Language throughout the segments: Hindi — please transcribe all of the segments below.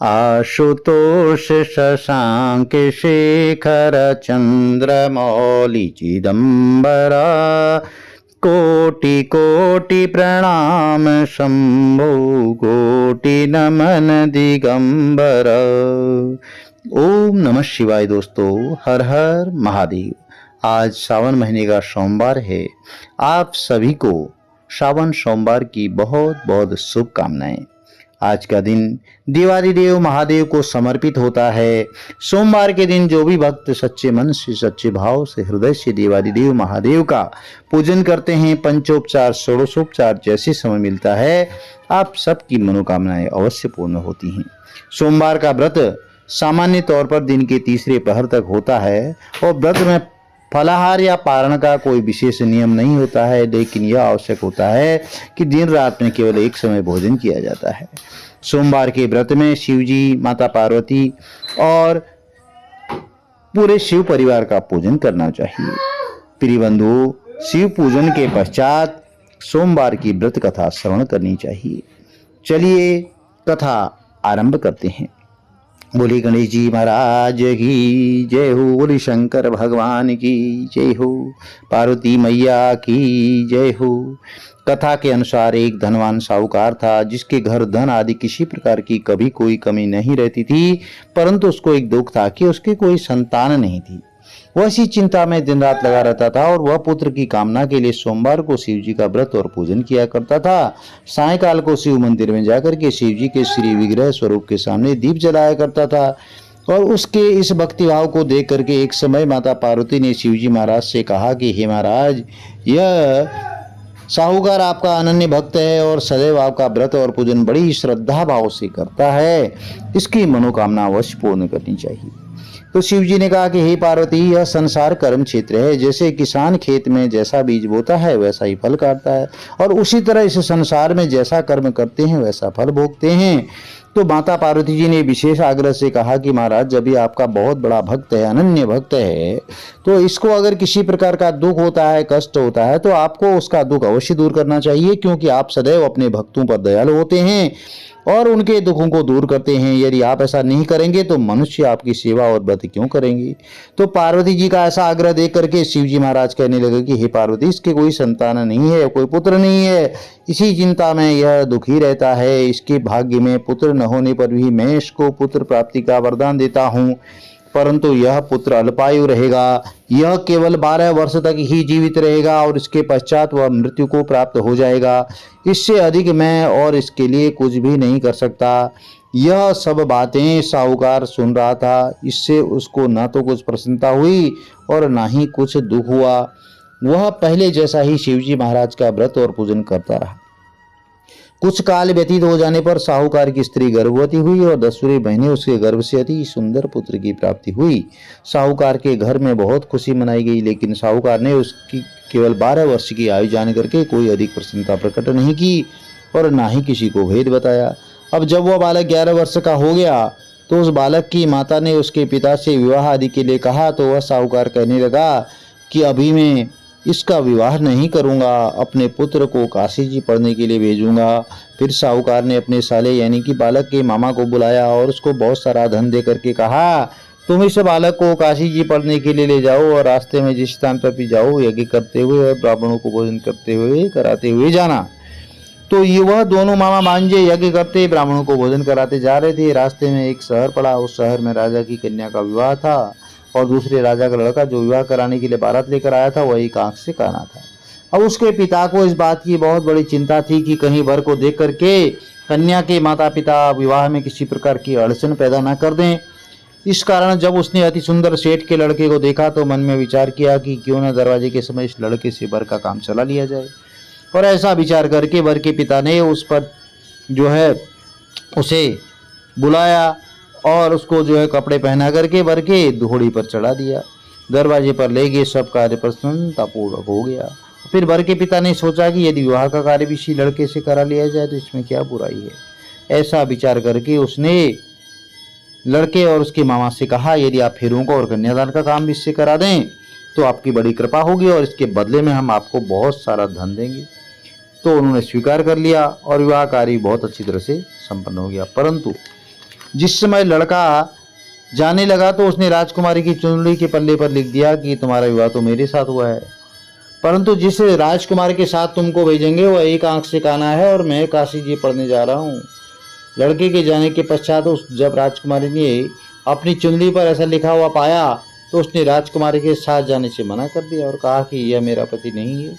आशुतोष शशांक शेखर चंद्रमौलि चिदंबरा कोटि कोटि प्रणाम शंभो कोटि नमन दिगंबर। ओम नमः शिवाय। दोस्तों, हर हर महादेव। आज सावन महीने का सोमवार है। आप सभी को सावन सोमवार की बहुत बहुत शुभकामनाएं। आज का दिन देवादिदेव महादेव को समर्पित होता है। सोमवार के दिन जो भी भक्त सच्चे मन से, सच्चे भाव से, हृदय से देवादिदेव महादेव का पूजन करते हैं, पंचोपचार षोडशोपचार जैसे समय मिलता है, आप सबकी मनोकामनाएं अवश्य पूर्ण होती हैं। सोमवार का व्रत सामान्य तौर पर दिन के तीसरे पहर तक होता है और व्रत में फलाहार या पारण का कोई विशेष नियम नहीं होता है, लेकिन यह आवश्यक होता है कि दिन रात में केवल एक समय भोजन किया जाता है। सोमवार के व्रत में शिव जी, माता पार्वती और पूरे शिव परिवार का पूजन करना चाहिए। प्रिय बंधु, शिव पूजन के पश्चात सोमवार की व्रत कथा श्रवण करनी चाहिए। चलिए कथा आरंभ करते हैं। बोली गणेश जी महाराज की जय हो, बोली शंकर भगवान की जय हो, पार्वती मैया की जय हो। कथा के अनुसार एक धनवान साहूकार था, जिसके घर धन आदि किसी प्रकार की कभी कोई कमी नहीं रहती थी, परंतु उसको एक दुख था कि उसकी कोई संतान नहीं थी। वह इसी चिंता में दिन रात लगा रहता था और वह पुत्र की कामना के लिए सोमवार को शिव जी का व्रत और पूजन किया करता था। सायंकाल को शिव मंदिर में जाकर के शिव जी के श्री विग्रह स्वरूप के सामने दीप जलाया करता था और उसके इस भक्तिभाव को देख करके एक समय माता पार्वती ने शिव जी महाराज से कहा कि हे महाराज, यह साहूकार आपका अनन्य भक्त है और सदैव आपका व्रत और पूजन बड़ी श्रद्धा भाव से करता है, इसकी मनोकामना अवश्य पूर्ण करनी चाहिए। तो शिव जी ने कहा कि हे पार्वती, यह संसार कर्म क्षेत्र है। जैसे किसान खेत में जैसा बीज बोता है वैसा ही फल काटता है, और उसी तरह इस संसार में जैसा कर्म करते हैं वैसा फल भोगते हैं। तो माता पार्वती जी ने विशेष आग्रह से कहा कि महाराज, जब भी आपका बहुत बड़ा भक्त है, अनन्य भक्त है, तो इसको अगर किसी प्रकार का दुख होता है, कष्ट होता है, तो आपको उसका दुख अवश्य दूर करना चाहिए, क्योंकि आप सदैव अपने भक्तों पर दयालु होते हैं और उनके दुखों को दूर करते हैं। यदि आप ऐसा नहीं करेंगे तो मनुष्य आपकी सेवा और व्रत क्यों करेंगे। तो पार्वती जी का ऐसा आग्रह देख करके शिव जी महाराज कहने लगे कि हे पार्वती, इसके कोई संतान नहीं है, कोई पुत्र नहीं है, इसी चिंता में यह दुखी रहता है। इसके भाग्य में पुत्र न होने पर भी मैं इसको पुत्र प्राप्ति का वरदान देता हूँ, परंतु यह पुत्र अल्पायु रहेगा। यह केवल 12 वर्ष तक ही जीवित रहेगा और इसके पश्चात वह मृत्यु को प्राप्त हो जाएगा। इससे अधिक मैं और इसके लिए कुछ भी नहीं कर सकता। यह सब बातें साहूकार सुन रहा था। इससे उसको न तो कुछ प्रसन्नता हुई और न ही कुछ दुख हुआ। वह पहले जैसा ही शिवजी महाराज का व्रत और पूजन करता रहा। कुछ काल व्यतीत हो जाने पर साहूकार की स्त्री गर्भवती हुई और 10 महीने उसके गर्भ से अति सुंदर पुत्र की प्राप्ति हुई। साहूकार के घर में बहुत खुशी मनाई गई, लेकिन साहूकार ने उसकी केवल 12 वर्ष की आयु जान करके कोई अधिक प्रसन्नता प्रकट नहीं की और ना ही किसी को भेद बताया। अब जब वह बालक 11 वर्ष का हो गया तो उस बालक की माता ने उसके पिता से विवाह आदि के लिए कहा, तो वह साहूकार कहने लगा कि अभी मैं इसका विवाह नहीं करूंगा, अपने पुत्र को काशी जी पढ़ने के लिए भेजूंगा। फिर साहूकार ने अपने साले यानी कि बालक के मामा को बुलाया और उसको बहुत सारा धन दे करके कहा, तुम इस बालक को काशी जी पढ़ने के लिए ले जाओ और रास्ते में जिस स्थान पर भी जाओ यज्ञ करते हुए और ब्राह्मणों को भोजन करते हुए कराते हुए जाना। तो ये वह दोनों मामा मांझे यज्ञ करते ब्राह्मणों को भोजन कराते जा रहे थे। रास्ते में एक शहर पड़ा। उस शहर में राजा की कन्या का विवाह था और दूसरे राजा का लड़का जो विवाह कराने के लिए बारात लेकर आया था वह एक आंख से काना था। अब उसके पिता को इस बात की बहुत बड़ी चिंता थी कि कहीं वर को देख करके कन्या के माता पिता विवाह में किसी प्रकार की अड़चन पैदा ना कर दें। इस कारण जब उसने अति सुंदर सेठ के लड़के को देखा तो मन में विचार किया कि क्यों न दरवाजे के समय इस लड़के से वर का काम चला लिया जाए। और ऐसा विचार करके वर के पिता ने उस पर जो है उसे बुलाया और उसको जो है कपड़े पहना करके वर के घोड़ी पर चढ़ा दिया। दरवाजे पर ले गए। सब कार्य प्रसन्नतापूर्वक हो गया। फिर वर के पिता ने सोचा कि यदि विवाह का कार्य भी इसी लड़के से करा लिया जाए तो इसमें क्या बुराई है। ऐसा विचार करके उसने लड़के और उसके मामा से कहा, यदि आप फेरों का और कन्यादान का काम भी इससे करा दें तो आपकी बड़ी कृपा होगी और इसके बदले में हम आपको बहुत सारा धन देंगे। तो उन्होंने स्वीकार कर लिया और विवाह कार्य बहुत अच्छी तरह से संपन्न हो गया। परंतु जिस समय लड़का जाने लगा तो उसने राजकुमारी की चुनरी के पल्ले पर लिख दिया कि तुम्हारा विवाह तो मेरे साथ हुआ है, परंतु जिस राजकुमार के साथ तुमको भेजेंगे वह एक आंख से काना है और मैं काशी जी पढ़ने जा रहा हूँ। लड़के के जाने के पश्चात जब राजकुमारी ने अपनी चुनरी पर ऐसा लिखा हुआ पाया तो उसने राजकुमारी के साथ जाने से मना कर दिया और कहा कि यह मेरा पति नहीं है,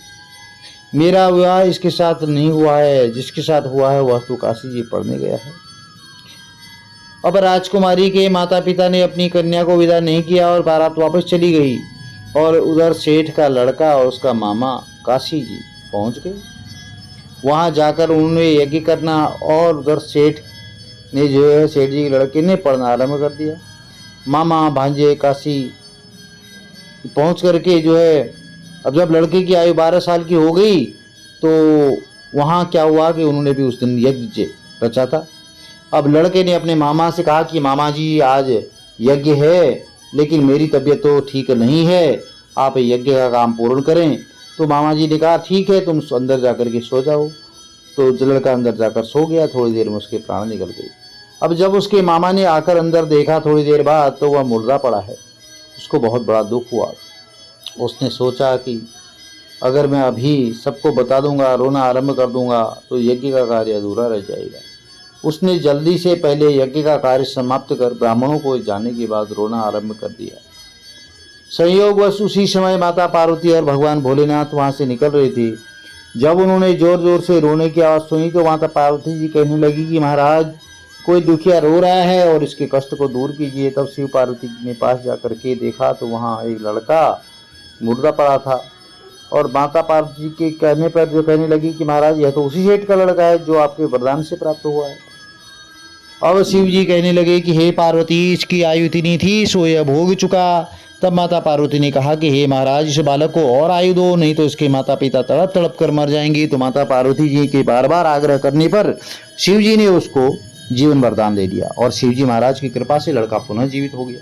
मेरा विवाह इसके साथ नहीं हुआ है, जिसके साथ हुआ है वह तो काशी जी पढ़ने गया है। अब राजकुमारी के माता पिता ने अपनी कन्या को विदा नहीं किया और बारात वापस चली गई और उधर सेठ का लड़का और उसका मामा काशी जी पहुंच गए। वहां जाकर उन्होंने यज्ञ करना और उधर सेठ ने जो है सेठ जी के लड़के ने पढ़ना आरम्भ कर दिया। मामा भांजे काशी पहुंच करके जो है, अब जब लड़के की आयु 12 साल की हो गई तो वहाँ क्या हुआ कि उन्होंने भी उस दिन यज्ञ रचा था। अब लड़के ने अपने मामा से कहा कि मामा जी आज यज्ञ है लेकिन मेरी तबीयत तो ठीक नहीं है, आप यज्ञ का काम पूर्ण करें। तो मामा जी ने कहा ठीक है तुम अंदर जाकर के सो जाओ। तो लड़का अंदर जाकर सो गया, थोड़ी देर में उसके प्राण निकल गए। अब जब उसके मामा ने आकर अंदर देखा थोड़ी देर बाद तो वह मुर्दा पड़ा है। उसको बहुत बड़ा दुख हुआ। उसने सोचा कि अगर मैं अभी सबको बता दूंगा, रोना आरंभ कर दूंगा तो यज्ञ का कार्य अधूरा रह जाएगा। उसने जल्दी से पहले यज्ञ का कार्य समाप्त कर ब्राह्मणों को जाने के बाद रोना आरंभ कर दिया। संयोगवश उसी समय माता पार्वती और भगवान भोलेनाथ वहां से निकल रहे थे। जब उन्होंने जोर जोर से रोने की आवाज़ सुनी तो माता पार्वती जी कहने लगी कि महाराज कोई दुखिया रो रहा है और इसके कष्ट को दूर कीजिए। तब शिव पार्वती जी ने पास जाकर के देखा तो वहाँ एक लड़का मुर्दा पड़ा था और माता पार्वती जी के कहने पर जो कहने लगी कि महाराज यह तो उसी सेठ का लड़का है जो आपके वरदान से प्राप्त हुआ है। अब शिव जी कहने लगे कि हे पार्वती इसकी आयु इतनी थी सो यह भोग चुका। तब माता पार्वती ने कहा कि हे महाराज इस बालक को और आयु दो, नहीं तो इसके माता पिता तड़प तड़प कर मर जाएंगे। तो माता पार्वती जी के बार बार आग्रह करने पर शिव जी ने उसको जीवन वरदान दे दिया और शिव जी महाराज की कृपा से लड़का पुनः जीवित हो गया।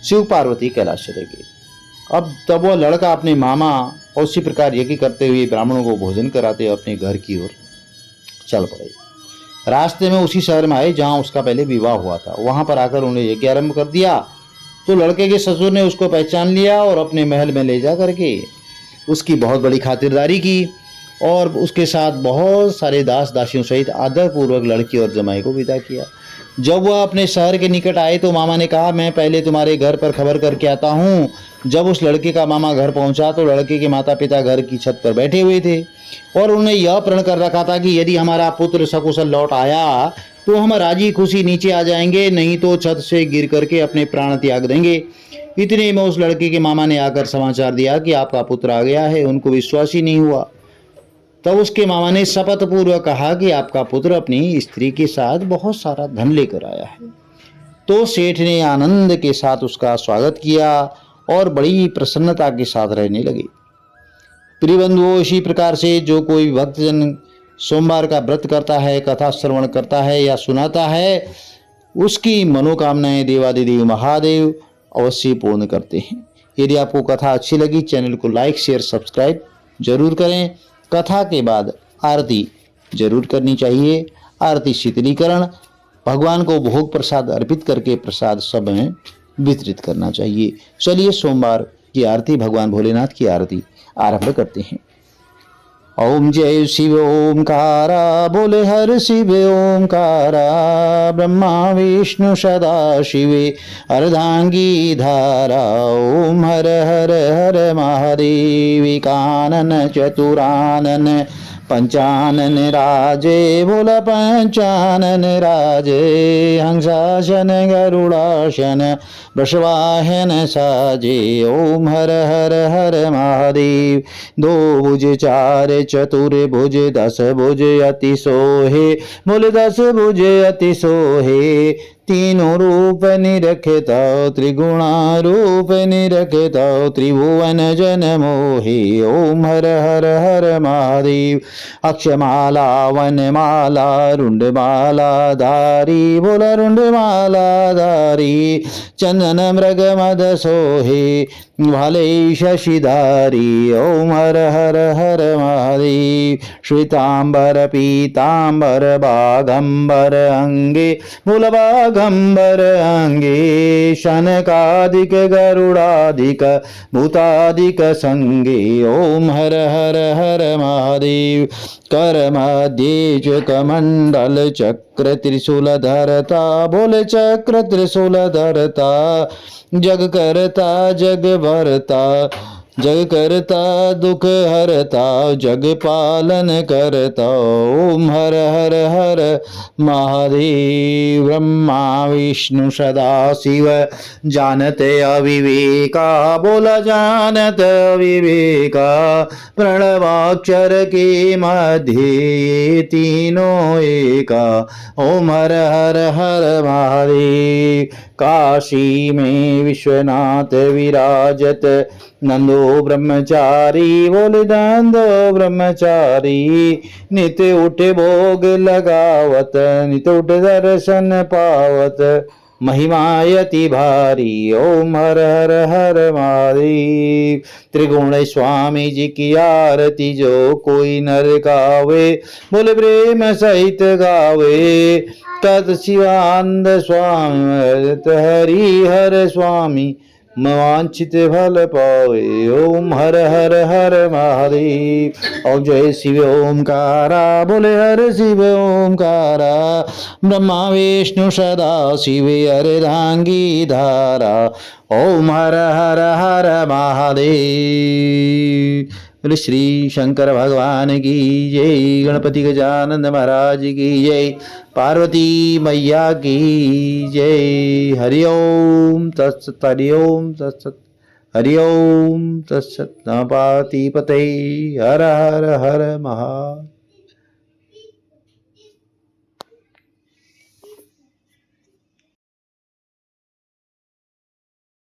शिव पार्वती कैलाश चले गए। अब तब वह लड़का अपने मामा और उसी प्रकार यज्ञ करते हुए ब्राह्मणों को भोजन कराते अपने घर की ओर चल पड़े। रास्ते में उसी शहर में आए जहाँ उसका पहले विवाह हुआ था। वहां पर आकर उन्हें यज्ञ आरंभ कर दिया तो लड़के के ससुर ने उसको पहचान लिया और अपने महल में ले जा करके उसकी बहुत बड़ी खातिरदारी की और उसके साथ बहुत सारे दास दासियों सहित आदरपूर्वक लड़की और जमाई को विदा किया। जब वह अपने शहर के निकट आए तो मामा ने कहा मैं पहले तुम्हारे घर पर खबर करके आता हूँ। जब उस लड़के का मामा घर पहुंचा तो लड़के के माता पिता घर की छत पर बैठे हुए थे और उन्होंने यह प्रण कर रखा था कि यदि हमारा पुत्र सकुशल लौट आया तो हम राजी खुशी नीचे आ जाएंगे, नहीं तो छत से गिर करके अपने प्राण त्याग देंगे। इतने में उस लड़के के मामा ने आकर समाचार दिया कि आपका पुत्र आ गया है। उनको विश्वास ही नहीं हुआ। तब उसके मामा ने शपथ पूर्वक कहा कि आपका पुत्र अपनी स्त्री के साथ बहुत सारा धन लेकर आया है। तो सेठ ने आनंद के साथ उसका स्वागत किया और बड़ी प्रसन्नता के साथ रहने लगे। प्रिय बंधुओं, इसी प्रकार से जो कोई भक्तजन सोमवार का व्रत करता है, कथा श्रवण करता है या सुनाता है, उसकी मनोकामनाएं देवादिदेव महादेव अवश्य पूर्ण करते हैं। यदि आपको कथा अच्छी लगी चैनल को लाइक शेयर सब्सक्राइब जरूर करें। कथा के बाद आरती जरूर करनी चाहिए। आरती शीतलीकरण, भगवान को भोग प्रसाद अर्पित करके प्रसाद सब में वितरित करना चाहिए। चलिए सोमवार की आरती, भगवान भोलेनाथ की आरती आरंभ करते हैं। ओम जय शिव ओमकारा, बोले हर शिव ओमकारा, ब्रह्मा विष्णु सदा शिवे अर्धांगी धारा। ओम हर हर हर महादेव, कानन चतुरानन पंचानन राजे, बोला पंचानन राजे, हंसासन गरुड़ासन वृषवाहन साजे। ओम हर हर हर महादेव। दो भुज चार चतुर भुज, दस भुज अति सोहे, बोले 10 भुज अति सोहे। तीनों रूप निरखता, त्रिगुणा रूप निरखता, त्रिभुवन जन मोहे। ओम हर हर हर महादेव। अक्षमाला वनमाला रुंडमाला धारी, बोला रुंडमाला धारी। चंदन मृग मद सोहे, भाले शशिधारी ओम हर हर हर महादेव। श्वेतांबर पीतांबर बाघंबर अंगे मूलबाघंबर अंगे शनकादिक गरुड़ादिक भूतादिक संगे ओम हर हर हर महादेव। कर मध्य चकमंडल चक्र त्रिशूल धरता बोले चक्र त्रिशूल धरता जग करता जग भरता जग करता दुख हरता जग पालन करता ओम हर हर हर महादेव। ब्रह्मा विष्णु सदा शिव जानते अविवेका बोला जानत अविवेका प्रणवाक्षर के मध्य तीनों एका ओम हर हर हर महादेव। काशी में विश्वनाथ विराजत नंदो ब्रह्मचारी बोले नंदो ब्रह्मचारी नित्य उठे भोग लगावत नित्य उठे दर्शन पावत महिमायति भारी ओम हर हर हर महादेव। त्रिगुण स्वामी जी की आरती जो कोई नर गावे बोले प्रेम सहित गावे तत् शिवानंद स्वामी हरि हर स्वामी वांछित फल पावे ओम हर हर हर महादेव। ओम जय शिव ओमकारा बोले हर शिव ओमकारा ब्रह्मा विष्णु सदा शिव अर्धांगी धारा ओम हर हर हर महादेव। बोले श्री शंकर भगवान की जय। गणपति गजानन महाराज की जय। पार्वती मैया की जय। हरि ओम तत्सत हरि ओम तत्सत हरि ओम तत्सत। नमः पार्वती पते हर हर हर महा।